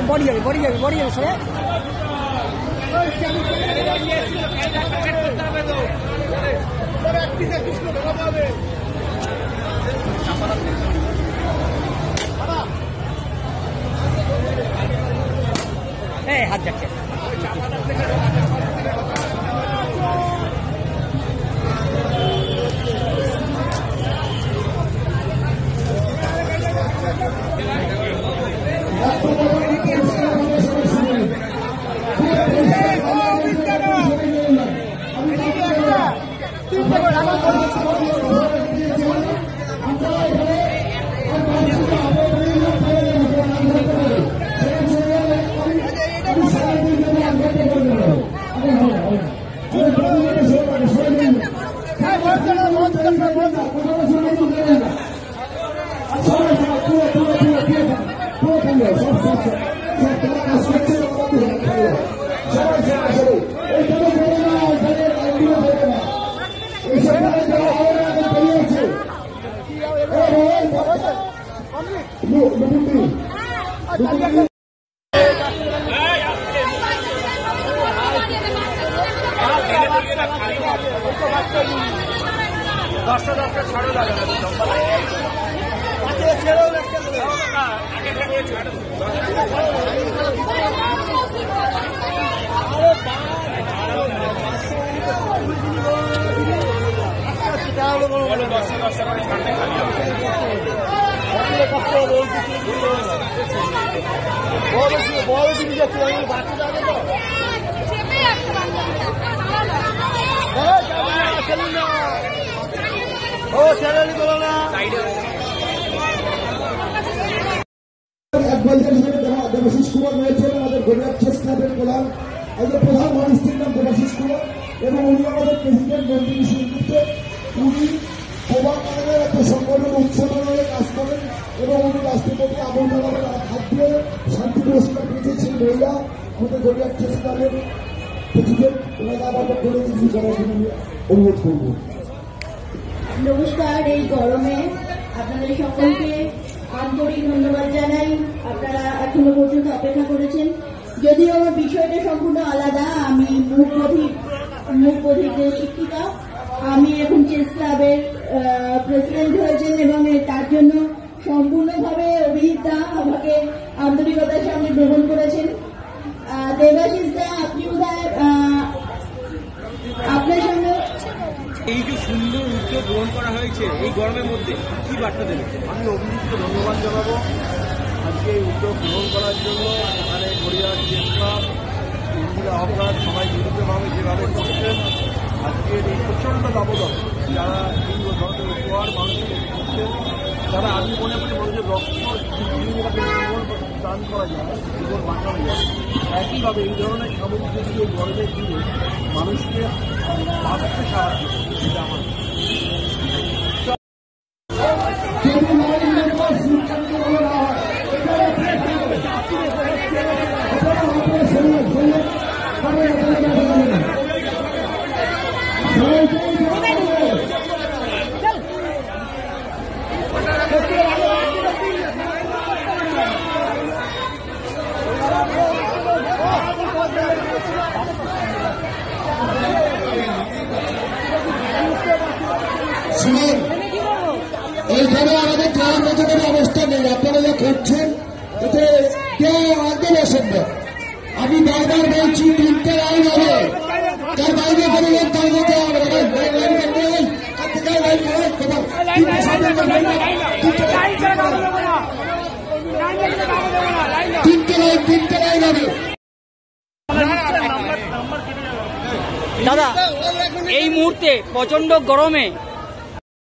Body যাবে সরে হাত যাচ্ছে দেবাশিস কুমার রয়েছেন আমাদের গরিয়ার চেস ক্লাবের প্রধান প্রধান মানুষটির নাম দেবাশিস কুমার এবং উনি আমাদের প্রেসিডেন্ট মন্ত্রী সুন্দরতে উনি প্রভাব কারণের একটা সংগঠন উৎসবের কাজ করেন এবং উনি রাষ্ট্রপতি আবুল কালামের হাত দিয়ে শান্তি পুরস্কার পেয়েছেন মহিলা আমাদের গরিয়ার চেস ক্লাবের প্রেসিডেন্ট ওনাকে আমাদের করে কিছু করার জন্য অনুরোধ করব। নমস্কার। এই গরমে আপনাদের সকলকে আন্তরিক ধন্যবাদ জানাই। আপনারা এখনো পর্যন্ত অপেক্ষা করেছেন। যদিও আমার বিষয়টা সম্পূর্ণ আলাদা, আমি মূক বধিরদের শিক্ষিকা। আমি এখন চেস ক্লাবের প্রেসিডেন্ট হয়েছেন এবং তার জন্য সম্পূর্ণভাবে অভিজিৎদা আমাকে আন্তরিকতার সঙ্গে গ্রহণ করেছেন। দেবাশিস দা, আপনি বোধহয় আপনার সঙ্গে এই যে সুন্দর উদ্যোগ গ্রহণ করা হয়েছে এই গরমের মধ্যে কি বার্তা দেবেন? আমি অভিজিৎকে ধন্যবাদ জানাবো আজকে এই উদ্যোগ গ্রহণ করার জন্য। এখানে গড়িয়ার চেস ক্লাব, ইন্দিরা আহ্বান সবাই মিলিতভাবে যেভাবে করছেন আজকের এই প্রচণ্ড দাবদাহ, যারা এই ধরনের উপহার মানুষকে দিচ্ছেন, তারা আমি মনে করি মানুষের রক্ত জীবন দান করা যায়, জীবন বাঁচানো যায়। একইভাবে এই ধরনের সামগ্রী যদি এই গরমের দিনে মানুষকে বাঁচতে সাহায্য করে, সেটা আমার এইখানে আমাদের ক্লাব মতো কোনো অবস্থা নেই। আপনারা যা করছেন এতে কেউ একদম অসম্ভব। আমি বারবার বলছি 3টে লাইন হবে, তার বাইরে কোনো লোক দাঁড়িয়ে হবে না। 3টে লাইন হবে। দাদা, এই মুহূর্তে প্রচন্ড গরমে